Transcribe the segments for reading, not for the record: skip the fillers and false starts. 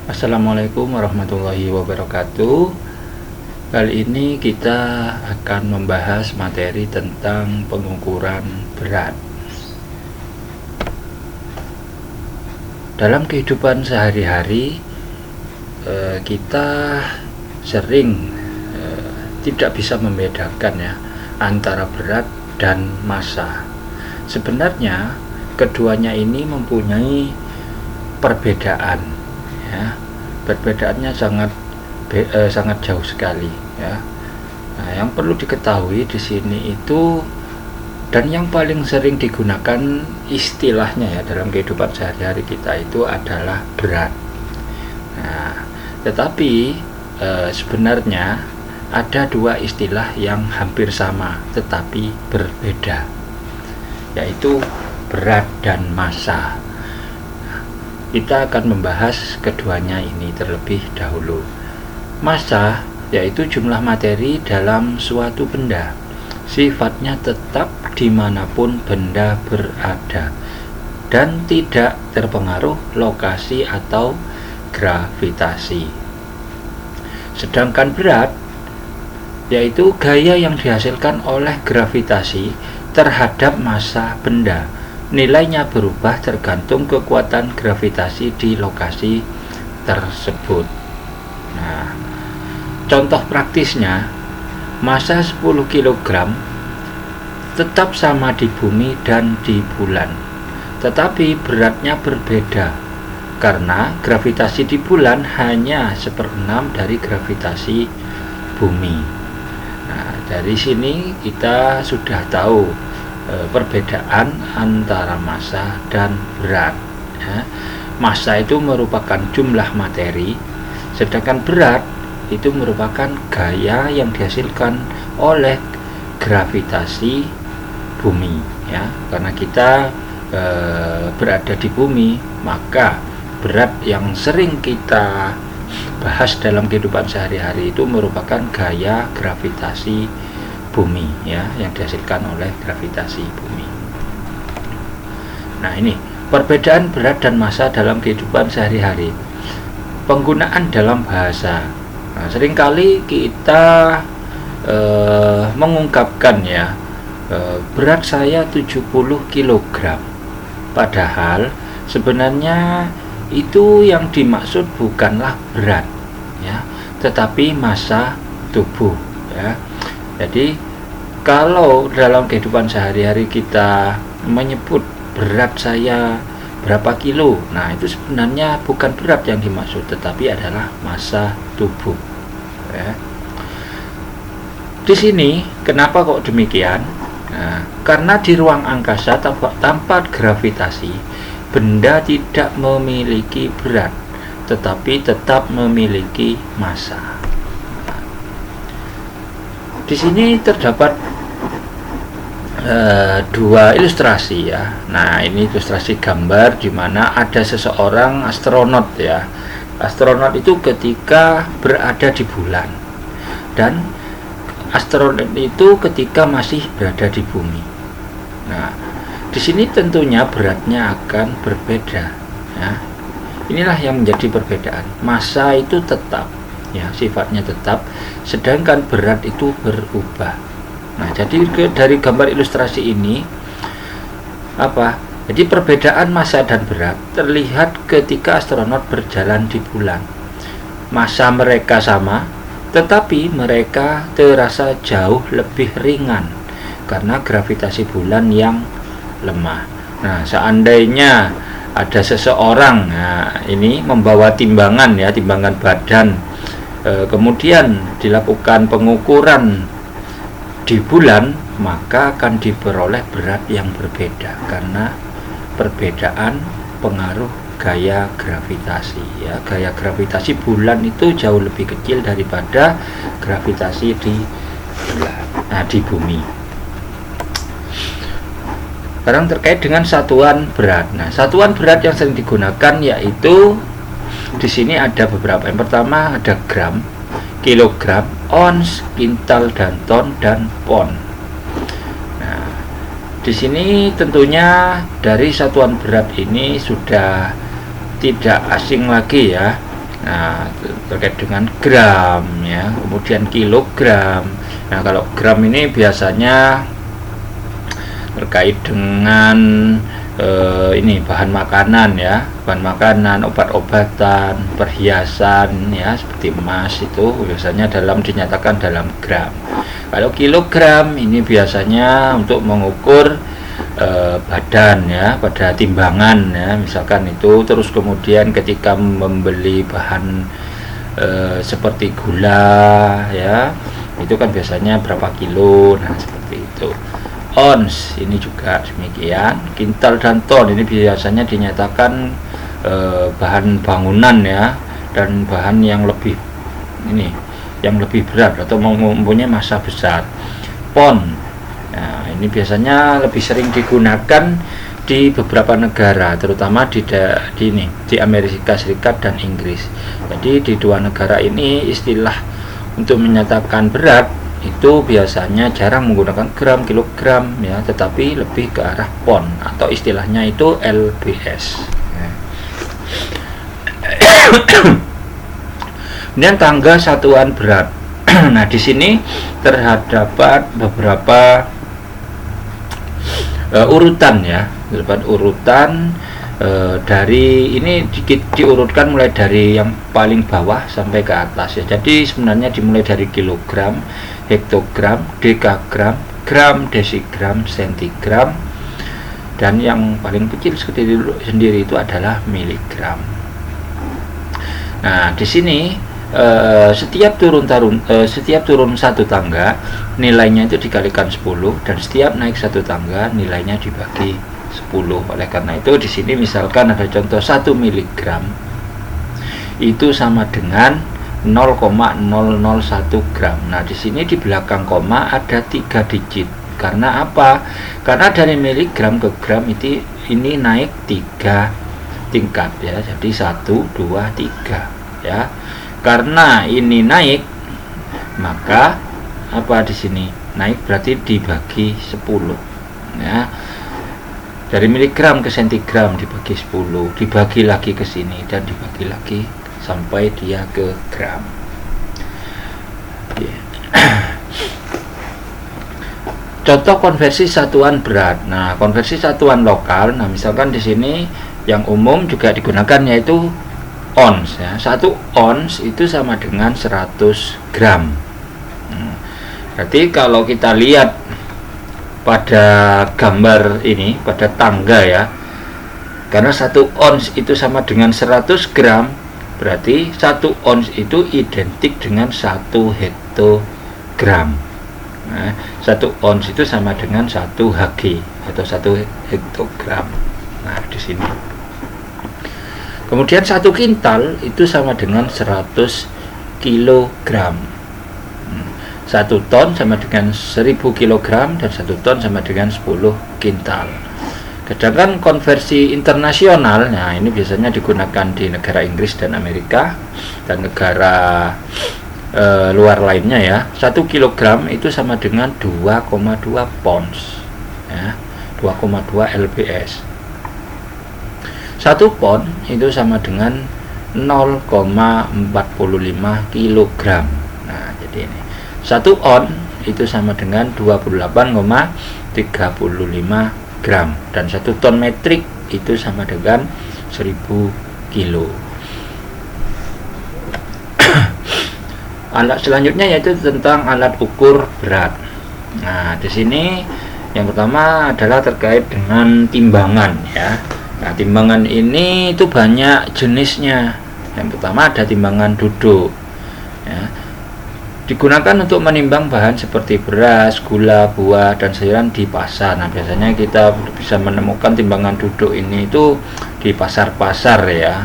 Assalamualaikum warahmatullahi wabarakatuh. Kali ini kita akan membahas materi tentang pengukuran berat. Dalam kehidupan sehari-hari kita sering tidak bisa membedakan ya antara berat dan massa. Sebenarnya keduanya ini mempunyai perbedaan ya. Perbedaannya sangat jauh sekali ya. Nah, yang perlu diketahui di sini itu, dan yang paling sering digunakan istilahnya ya dalam kehidupan sehari-hari kita itu adalah berat. Nah, tetapi sebenarnya ada dua istilah yang hampir sama tetapi berbeda, yaitu berat dan massa. Kita akan membahas keduanya ini terlebih dahulu. Massa yaitu jumlah materi dalam suatu benda, sifatnya tetap dimanapun benda berada dan tidak terpengaruh lokasi atau gravitasi. Sedangkan berat yaitu gaya yang dihasilkan oleh gravitasi terhadap massa benda. Nilainya berubah tergantung kekuatan gravitasi di lokasi tersebut. Nah, contoh praktisnya, massa 10 kg tetap sama di bumi dan di bulan, tetapi beratnya berbeda karena gravitasi di bulan hanya 1/6 dari gravitasi bumi. Nah, dari sini kita sudah tahu perbedaan antara massa dan berat ya. Massa itu merupakan jumlah materi, sedangkan berat itu merupakan gaya yang dihasilkan oleh gravitasi bumi ya. Karena kita berada di bumi, maka berat yang sering kita bahas dalam kehidupan sehari-hari itu merupakan gaya gravitasi bumi ya, yang dihasilkan oleh gravitasi bumi. Nah, ini perbedaan berat dan massa dalam kehidupan sehari-hari. Penggunaan dalam bahasa. Nah, seringkali kita mengungkapkan ya, berat saya 70 kg. Padahal sebenarnya itu yang dimaksud bukanlah berat ya, tetapi massa tubuh ya. Jadi kalau dalam kehidupan sehari-hari kita menyebut berat saya berapa kilo, nah itu sebenarnya bukan berat yang dimaksud, tetapi adalah massa tubuh ya. Di sini kenapa kok demikian? Nah, karena di ruang angkasa tanpa gravitasi, benda tidak memiliki berat, tetapi tetap memiliki massa. Di sini terdapat dua ilustrasi ya. Nah, ini ilustrasi gambar di mana ada seseorang astronot ya. Astronot itu ketika berada di bulan, dan astronot itu ketika masih berada di bumi. Nah, di sini tentunya beratnya akan berbeda ya. Inilah yang menjadi perbedaan. Massa itu tetap ya, sifatnya tetap, sedangkan berat itu berubah. Nah, jadi dari gambar ilustrasi ini apa? Jadi perbedaan massa dan berat terlihat ketika astronot berjalan di bulan. Massa mereka sama, tetapi mereka terasa jauh lebih ringan karena gravitasi bulan yang lemah. Nah, seandainya ada seseorang, nah ini membawa timbangan ya, timbangan badan, kemudian dilakukan pengukuran di bulan, maka akan diperoleh berat yang berbeda karena perbedaan pengaruh gaya gravitasi ya. Gaya gravitasi bulan itu jauh lebih kecil daripada gravitasi di bulan, di bumi. Sekarang terkait dengan satuan berat. Nah, satuan berat yang sering digunakan yaitu di sini ada beberapa. Yang pertama ada gram, kilogram, ons, kintal, dan ton, dan pon. Nah, di sini tentunya dari satuan berat ini sudah tidak asing lagi ya, Nah, terkait dengan gram ya, kemudian kilogram. Nah, kalau gram ini biasanya terkait dengan ini bahan makanan ya, bahan makanan, obat-obatan, perhiasan ya, seperti emas itu biasanya dinyatakan dalam gram. Kalau kilogram ini biasanya untuk mengukur badan ya, pada timbangan ya, misalkan itu. Terus kemudian ketika membeli bahan seperti gula ya, itu kan biasanya berapa kilo. Nah, seperti itu. Ons ini juga demikian. Kintal dan ton ini biasanya dinyatakan bahan bangunan ya, dan bahan yang lebih berat atau mempunyai massa besar. Pon, nah ini biasanya lebih sering digunakan di beberapa negara, terutama di Amerika Serikat dan Inggris. Jadi di dua negara ini istilah untuk menyatakan berat itu biasanya jarang menggunakan gram, kilogram ya, tetapi lebih ke arah pon atau istilahnya itu lbs. Kemudian tangga satuan berat. Nah, di sini terdapat beberapa urutan ya, dari ini diurutkan mulai dari yang paling bawah sampai ke atas ya. Jadi sebenarnya dimulai dari kilogram, hektogram, dekagram, gram, desigram, sentigram, dan yang paling kecil sendiri itu adalah miligram. Nah, di sini setiap turun satu tangga nilainya itu dikalikan 10, dan setiap naik satu tangga nilainya dibagi 10. Oleh karena itu di sini misalkan ada contoh 1 miligram itu sama dengan 0,001 gram. Nah, di sini di belakang koma ada 3 digit. Karena apa? Karena dari miligram ke gram ini naik 3 tingkat ya. Jadi 1, 2, 3 ya. Karena ini naik, maka apa di sini? Naik berarti dibagi 10 ya. Dari miligram ke sentigram dibagi 10, dibagi lagi ke sini dan dibagi lagi sampai dia ke gram. Contoh konversi satuan berat. Nah, konversi satuan lokal. Nah, misalkan di sini yang umum juga digunakan yaitu ons ya. 1 ons itu sama dengan 100 gram. Berarti kalau kita lihat pada gambar ini, pada tangga ya, karena 1 ons itu sama dengan 100 gram, berarti 1 ons itu identik dengan 1 hektogram. Nah, 1 ons itu sama dengan 1 Hg atau 1 hektogram. Nah, di sini. Kemudian 1 kintal itu sama dengan 100 kilogram. 1 ton sama dengan 1000 kilogram, dan 1 ton sama dengan 10 kintal. Sedangkan konversi internasional, nah ini biasanya digunakan di negara Inggris dan Amerika dan negara luar lainnya ya. 1 kilogram itu sama dengan 2,2 pounds ya, 2,2 lbs. 1 pon itu sama dengan 0,45 kilogram. Nah, jadi ini 1 on itu sama dengan 28,35 gram, dan 1 ton metrik itu sama dengan 1000 kilo. Alat selanjutnya yaitu tentang alat ukur berat. Nah, di sini yang pertama adalah terkait dengan timbangan ya. Nah, timbangan ini itu banyak jenisnya. Yang pertama ada timbangan duduk ya. Digunakan untuk menimbang bahan seperti beras, gula, buah, dan sayuran di pasar. Nah, biasanya kita bisa menemukan timbangan duduk ini itu di pasar-pasar ya.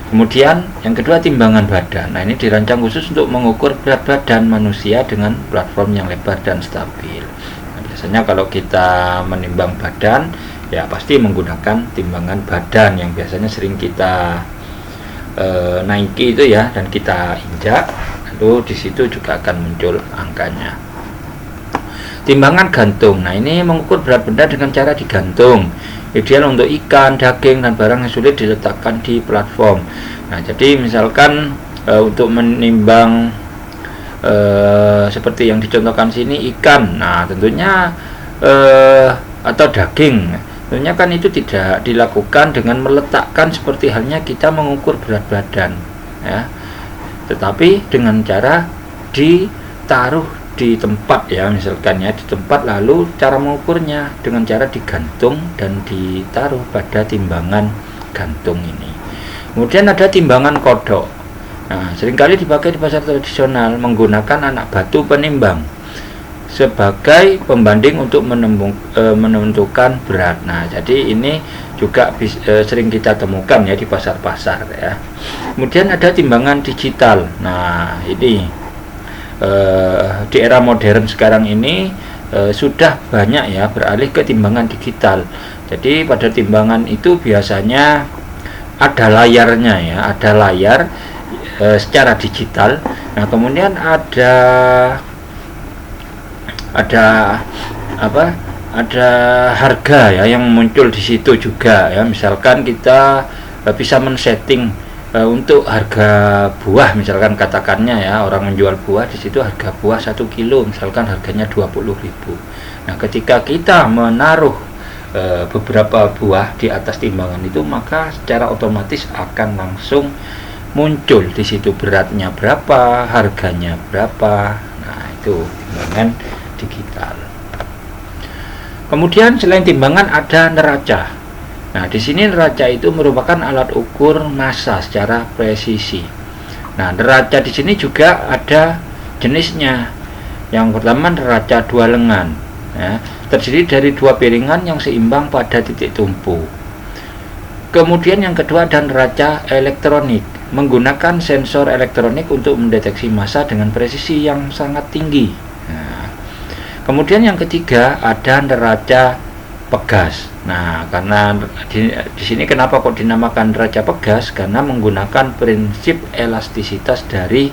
Kemudian yang kedua timbangan badan. Nah, ini dirancang khusus untuk mengukur berat badan manusia dengan platform yang lebar dan stabil. Nah, biasanya kalau kita menimbang badan ya pasti menggunakan timbangan badan yang biasanya sering kita naiki itu ya, dan kita injak. Lalu di situ juga akan muncul angkanya. Timbangan gantung. Nah, ini mengukur berat benda dengan cara digantung. ideal untuk ikan, daging, dan barang yang sulit diletakkan di platform. Nah, jadi misalkan untuk menimbang seperti yang dicontohkan sini ikan, nah tentunya atau daging, tentunya kan itu tidak dilakukan dengan meletakkan seperti halnya kita mengukur berat badan, ya, tetapi dengan cara ditaruh di tempat, ya, misalkan ya di tempat, lalu cara mengukurnya dengan cara digantung dan ditaruh pada timbangan gantung ini. Kemudian ada timbangan kodok. Nah, seringkali dipakai di pasar tradisional menggunakan anak batu penimbang sebagai pembanding untuk menentukan berat. Nah, jadi ini juga sering kita temukan ya di pasar-pasar, ya. Kemudian ada timbangan digital. Nah, ini di era modern sekarang ini sudah banyak ya beralih ke timbangan digital. Jadi pada timbangan itu biasanya ada layarnya, ya, ada layar secara digital. Nah, kemudian ada harga, ya, yang muncul di situ juga, ya. Misalkan kita bisa men-setting untuk harga buah, misalkan katakannya, ya, orang menjual buah di situ harga buah 1 kilo misalkan harganya 20.000. Nah, ketika kita menaruh beberapa buah di atas timbangan itu, maka secara otomatis akan langsung muncul di situ beratnya berapa, harganya berapa. Nah, itu timbangan digital. Kemudian selain timbangan ada neraca. Nah, di sini neraca itu merupakan alat ukur massa secara presisi. Nah, neraca di sini juga ada jenisnya. Yang pertama neraca dua lengan, ya, terdiri dari dua piringan yang seimbang pada titik tumpu. Kemudian yang kedua ada neraca elektronik, menggunakan sensor elektronik untuk mendeteksi massa dengan presisi yang sangat tinggi. Nah, kemudian yang ketiga ada neraca pegas. Nah, karena di sini kenapa kok dinamakan neraca pegas? Karena menggunakan prinsip elastisitas dari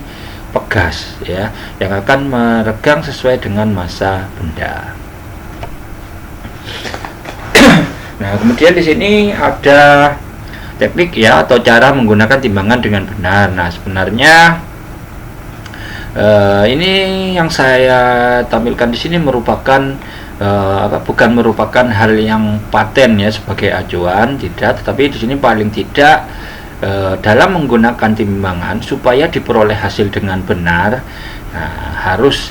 pegas, ya, yang akan meregang sesuai dengan massa benda. Nah, kemudian di sini ada teknik, ya, atau cara menggunakan timbangan dengan benar. Nah, sebenarnya ini yang saya tampilkan di sini merupakan bukan merupakan hal yang paten, ya, sebagai acuan, tidak, tetapi di sini paling tidak dalam menggunakan timbangan supaya diperoleh hasil dengan benar, nah, harus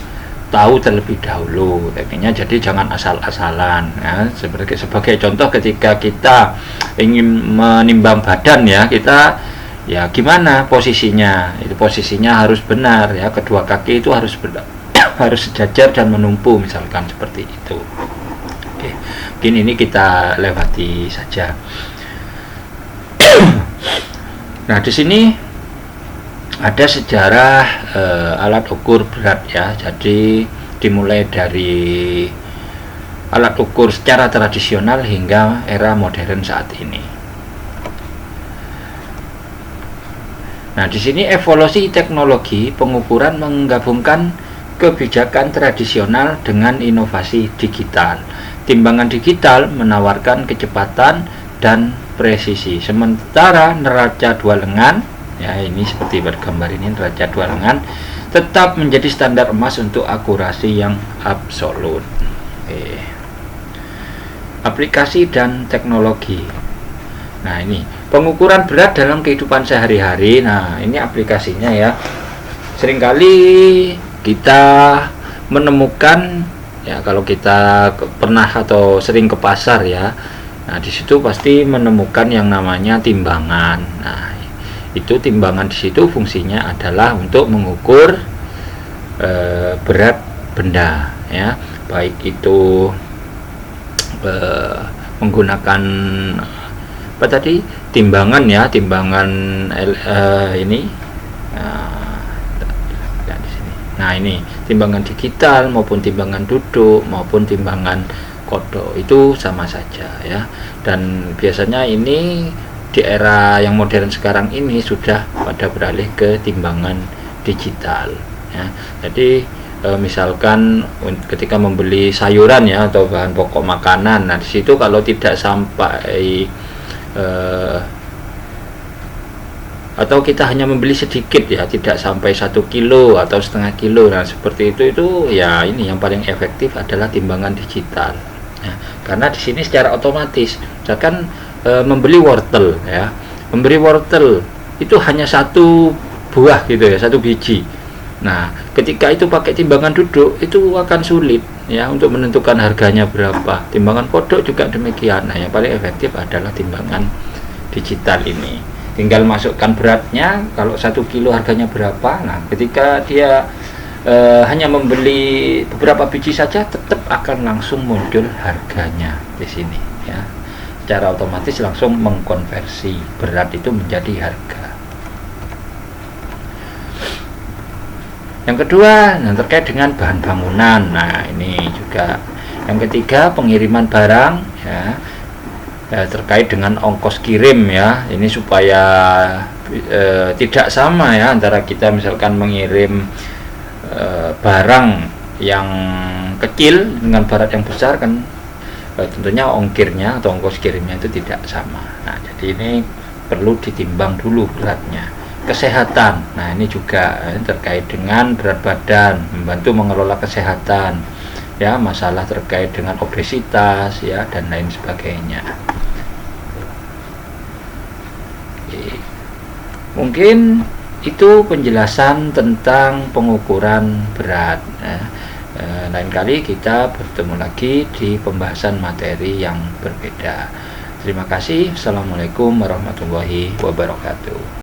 tahu terlebih dahulu tekniknya. Jadi jangan asal-asalan, ya. Sebagai contoh, ketika kita ingin menimbang badan, ya, kita, ya, gimana posisinya? Itu posisinya harus benar, ya, kedua kaki itu harus benar, harus sejajar dan menumpu, misalkan seperti itu. Oke, mungkin ini kita lewati saja. Nah, di sini ada sejarah alat ukur berat, ya. Jadi dimulai dari alat ukur secara tradisional hingga era modern saat ini. Nah, di sini evolusi teknologi pengukuran menggabungkan kebijakan tradisional dengan inovasi digital. Timbangan digital menawarkan kecepatan dan presisi, sementara neraca dua lengan, ya, ini seperti bergambar ini, neraca dua lengan tetap menjadi standar emas untuk akurasi yang absolut. Aplikasi dan teknologi. Nah, ini pengukuran berat dalam kehidupan sehari-hari. Nah, ini aplikasinya, ya. Seringkali kita menemukan, ya, kalau kita pernah atau sering ke pasar, ya, nah, di situ pasti menemukan yang namanya timbangan. Nah, itu timbangan di situ fungsinya adalah untuk mengukur berat benda, ya, baik itu menggunakan apa tadi, timbangan, ya, timbangan ini, di sini. Nah, ini timbangan digital maupun timbangan duduk maupun timbangan kodok itu sama saja, ya. Dan biasanya ini di era yang modern sekarang ini sudah pada beralih ke timbangan digital, ya. Jadi misalkan ketika membeli sayuran ya atau bahan pokok makanan. Nah, di situ kalau tidak sampai atau kita hanya membeli sedikit ya, tidak sampai 1 kilo atau setengah kilo. Nah, seperti itu ya, ini yang paling efektif adalah timbangan digital. Nah, karena di sini secara otomatis, misalkan membeli wortel ya, membeli wortel itu hanya 1 buah gitu ya, 1 biji. Nah, ketika itu pakai timbangan duduk itu akan sulit ya untuk menentukan harganya berapa. Timbangan kodok juga demikian. Nah, yang paling efektif adalah timbangan digital ini. Tinggal masukkan beratnya, kalau 1 kilo harganya berapa. Nah, ketika dia hanya membeli beberapa biji saja, tetap akan langsung muncul harganya di sini ya. Secara otomatis langsung mengkonversi berat itu menjadi harga. Yang kedua, terkait dengan bahan bangunan. Nah, ini juga. Yang ketiga, pengiriman barang ya, terkait dengan ongkos kirim ya. Ini supaya tidak sama ya antara kita misalkan mengirim barang yang kecil dengan barang yang besar kan, tentunya ongkirnya atau ongkos kirimnya itu tidak sama. Nah, jadi ini perlu ditimbang dulu beratnya. Kesehatan, nah ini juga terkait dengan berat badan, membantu mengelola kesehatan ya, masalah terkait dengan obesitas ya dan lain sebagainya. Oke. Mungkin itu penjelasan tentang pengukuran berat ya. Lain kali kita bertemu lagi di pembahasan materi yang berbeda. Terima kasih. Assalamualaikum warahmatullahi wabarakatuh.